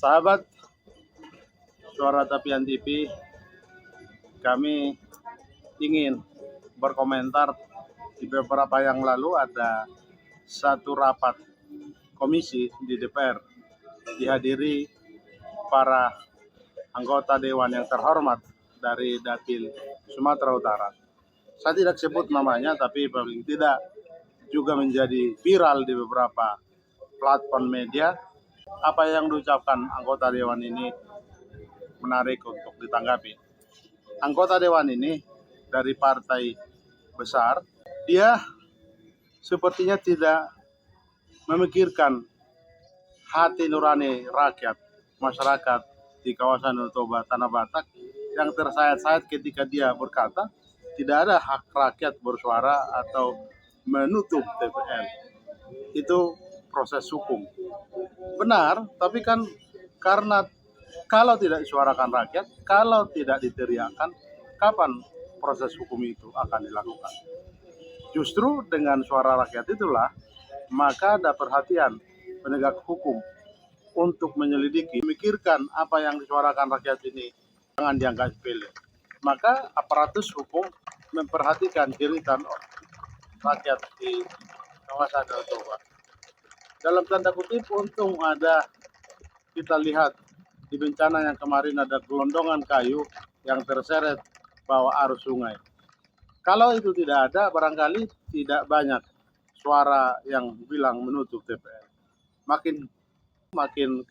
Sahabat Suara Tapian TV, kami ingin berkomentar. Di beberapa yang lalu ada satu rapat komisi di DPR dihadiri para anggota Dewan yang terhormat dari Dapil Sumatera Utara. Saya tidak sebut namanya, tapi paling tidak juga menjadi viral di beberapa platform media. Apa yang diucapkan anggota Dewan ini menarik untuk ditanggapi. Anggota Dewan ini dari partai besar, dia sepertinya tidak memikirkan hati nurani rakyat, masyarakat di kawasan Danau Toba, Tanah Batak yang tersayat-sayat ketika dia berkata tidak ada hak rakyat bersuara atau menutup TPL. Itu proses hukum. Benar, tapi kan karena kalau tidak disuarakan rakyat, kalau tidak diteriakan, kapan proses hukum itu akan dilakukan? Justru dengan suara rakyat itulah maka ada perhatian penegak hukum untuk menyelidiki, memikirkan apa yang disuarakan rakyat ini jangan dianggap sepele. Maka aparatus hukum memperhatikan jeritan rakyat di kawasan Danau Toba. Dalam tanda kutip, untung ada, kita lihat di bencana yang kemarin ada gelondongan kayu yang terseret bawah arus sungai. Kalau itu tidak ada, barangkali tidak banyak suara yang bilang menutup TPL. Makin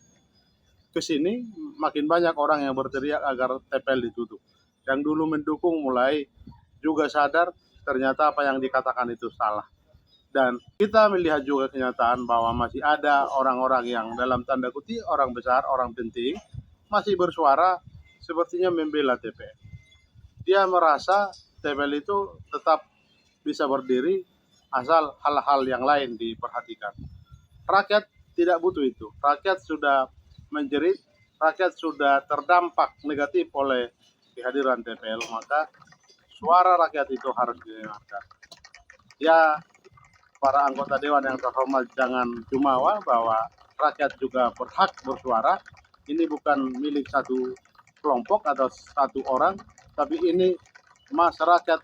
ke sini, makin banyak orang yang berteriak agar TPL ditutup. Yang dulu mendukung mulai juga sadar ternyata apa yang dikatakan itu salah. Dan kita melihat juga kenyataan bahwa masih ada orang-orang yang dalam tanda kutip orang besar, orang penting, masih bersuara sepertinya membela TPL. Dia merasa TPL itu tetap bisa berdiri asal hal-hal yang lain diperhatikan. Rakyat tidak butuh itu. Rakyat sudah menjerit, rakyat sudah terdampak negatif oleh kehadiran TPL, maka suara rakyat itu harus didengarkan. Ya, para anggota Dewan yang terhormat jangan jumawa bahwa rakyat juga berhak bersuara. Ini bukan milik satu kelompok atau satu orang, tapi ini masyarakat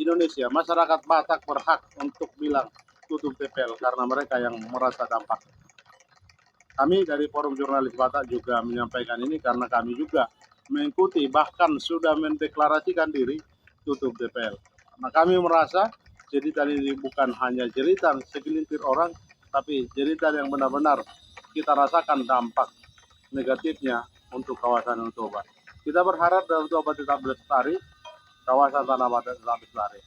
Indonesia, masyarakat Batak berhak untuk bilang tutup TPL karena mereka yang merasa dampak. Kami dari Forum Jurnalis Batak juga menyampaikan ini karena kami juga mengikuti, bahkan sudah mendeklarasikan diri tutup TPL. Karena kami merasa jeritan ini bukan hanya jeritan segelintir orang, tapi jeritan yang benar-benar kita rasakan dampak negatifnya untuk kawasan Danau Toba. Kita berharap Danau Toba tetap lestari, kawasan Tanah Batak tetap lestari.